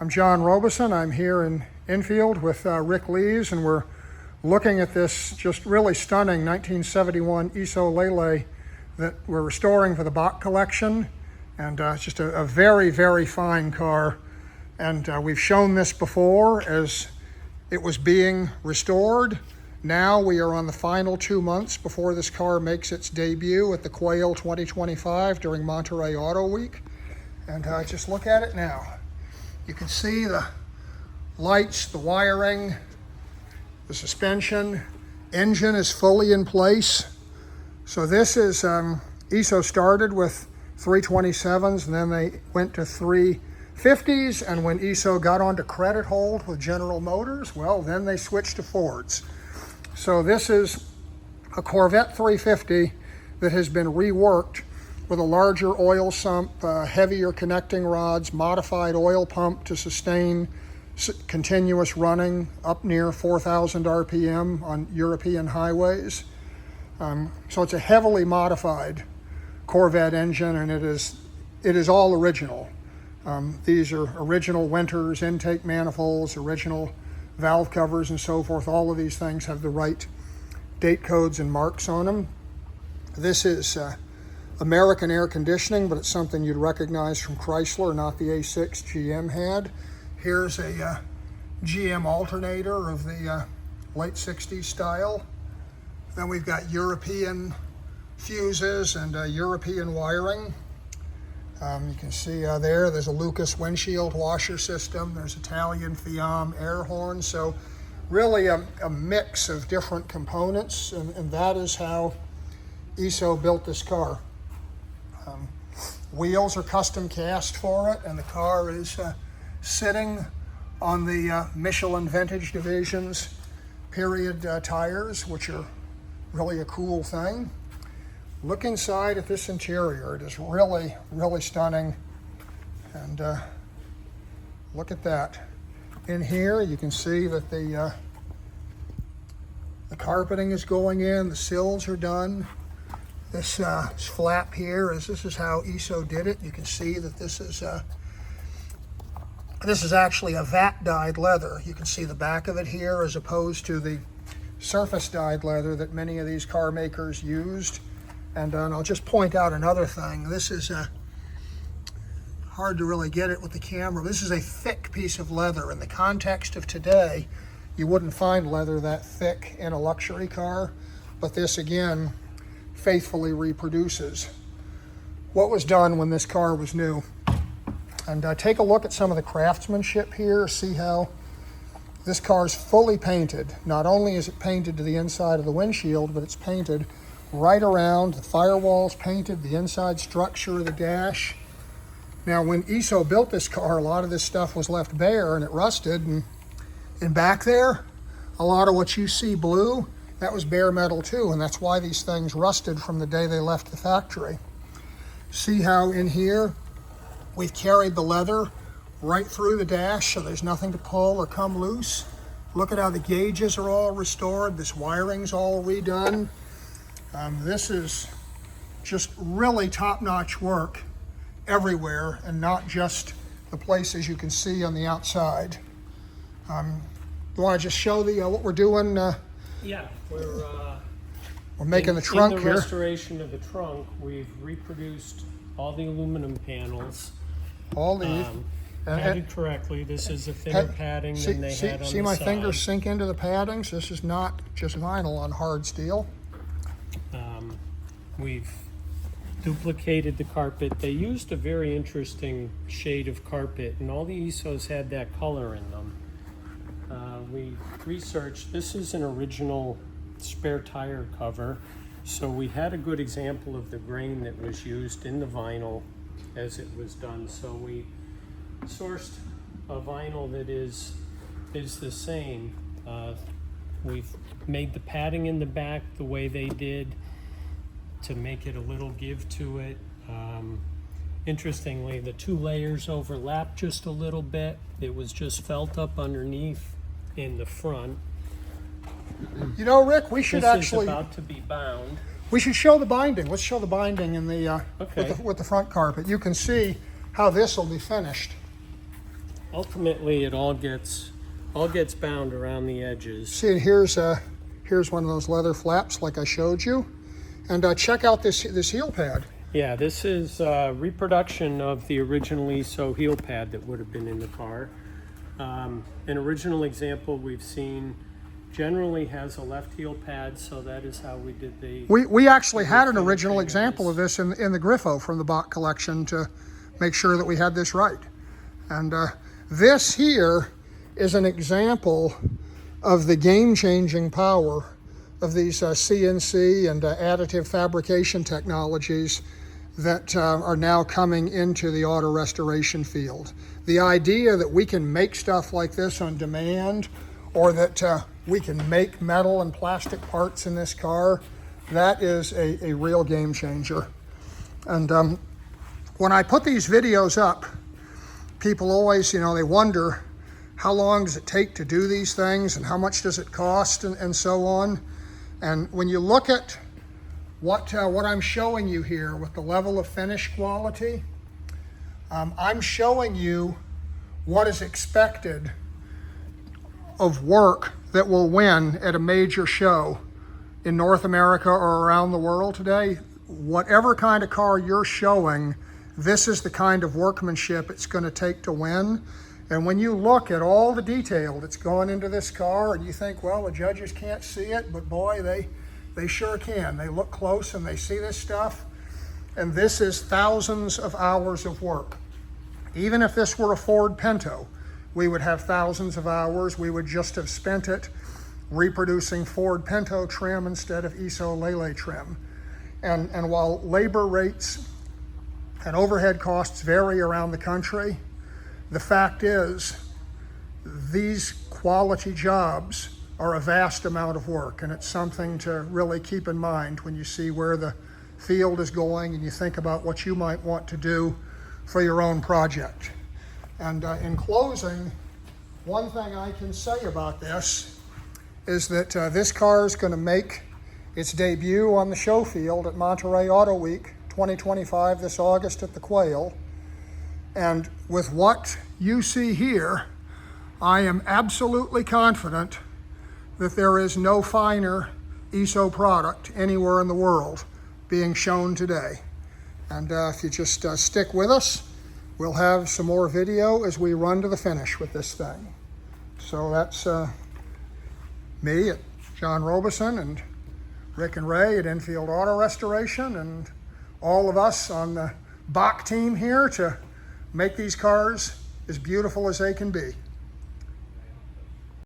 I'm John Robeson. I'm here in Enfield with Rick Lees, and we're looking at this just really stunning 1971 Iso Lele that we're restoring for the Boch Collection. And it's just a very, very fine car. And we've shown this before as it was being restored. Now we are on the final 2 months before this car makes its debut at the Quail 2025 during Monterey Auto Week. And just look at it now. You can see the lights, the wiring, the suspension, engine is fully in place. So this is, Iso started with 327s and then they went to 350s, and when Iso got onto credit hold with General Motors, well, then they switched to Fords. So this is a Corvette 350 that has been reworked with a larger oil sump, heavier connecting rods, modified oil pump to sustain continuous running up near 4,000 RPM on European highways. So it's a heavily modified Corvette engine, and it is all original. These are original Winters, intake manifolds, original valve covers, and so forth. All of these things have the right date codes and marks on them. This is American air conditioning, but it's something you'd recognize from Chrysler, not the A6 GM had. Here's a GM alternator of the late 60s style. Then we've got European fuses and European wiring. You can see there's a Lucas windshield washer system. There's Italian Fiam air horn. So really a mix of different components, and that is how Iso built this car. Wheels are custom cast for it, and the car is sitting on the Michelin Vintage Division's period tires, which are really a cool thing. Look inside at this interior. It is really, really stunning. And look at that. In here, you can see that the carpeting is going in, the sills are done. This flap here this is how Iso did it. You can see that this is actually a vat dyed leather. You can see the back of it here as opposed to the surface dyed leather that many of these car makers used. And I'll just point out another thing. This is hard to really get it with the camera. This is a thick piece of leather. In the context of today, you wouldn't find leather that thick in a luxury car, but this again faithfully reproduces what was done when this car was new. And take a look at some of the craftsmanship here. See how this car is fully painted. Not only is it painted to the inside of the windshield, but it's painted right around. The firewall's painted, the inside structure of the dash. Now, when Iso built this car, a lot of this stuff was left bare and it rusted. And back there, a lot of what you see blue, that was bare metal too, and that's why these things rusted from the day they left the factory. See how in here we've carried the leather right through the dash so there's nothing to pull or come loose. Look at how the gauges are all restored. This wiring's all redone. This is just really top-notch work everywhere, and not just the places you can see on the outside. You want to just show the what we're doing? Yeah, we're making the trunk in the here. restoration of the trunk, we've reproduced all the aluminum panels. All these. Padded correctly. This is a thinner padding than they had on the side. See my fingers sink into the paddings? This is not just vinyl on hard steel. We've duplicated the carpet. They used a very interesting shade of carpet, and all the Isos had that color in them. We researched, this is an original spare tire cover, so we had a good example of the grain that was used in the vinyl as it was done. So we sourced a vinyl that is the same. We've made the padding in the back the way they did to make it a little give to it. Interestingly, the two layers overlap just a little bit. It was just felt up underneath in the front. You know, Rick, we should This actually... is about to be bound. We should show the binding. Let's show the binding in the Okay. with the front carpet. You can see how this will be finished. ultimately it all gets bound around the edges. See, and here's one of those leather flaps like I showed you. And check out this heel pad. Yeah, this is a reproduction of the original Iso heel pad that would have been in the car. An original example we've seen generally has a left heel pad, so that is how we did the... We actually had an original example of this in the Griffo from the Boch Collection to make sure that we had this right. And this here is an example of the game-changing power of these CNC and additive fabrication technologies that are now coming into the auto restoration field. The idea that we can make stuff like this on demand, or that we can make metal and plastic parts in this car, that is a real game changer. And when I put these videos up, people always, they wonder, how long does it take to do these things and how much does it cost and so on. And when you look at what I'm showing you here with the level of finish quality, I'm showing you what is expected of work that will win at a major show in North America or around the world today. Whatever kind of car you're showing, this is the kind of workmanship it's going to take to win. And when you look at all the detail that's going into this car and you think, well, the judges can't see it, but boy, they sure can. They look close and they see this stuff. And this is thousands of hours of work. Even if this were a Ford Pinto, we would have thousands of hours. We would just have spent it reproducing Ford Pinto trim instead of Iso Lele trim. And while labor rates and overhead costs vary around the country, the fact is these quality jobs are a vast amount of work, and it's something to really keep in mind when you see where the field is going and you think about what you might want to do for your own project. And in closing, one thing I can say about this is that this car is going to make its debut on the show field at Monterey Auto Week 2025 this August at the Quail. And with what you see here, I am absolutely confident that there is no finer Iso product anywhere in the world being shown today. And if you just stick with us, we'll have some more video as we run to the finish with this thing. So that's me at John Robeson and Rick and Ray at Enfield Auto Restoration, and all of us on the Boch team here to make these cars as beautiful as they can be.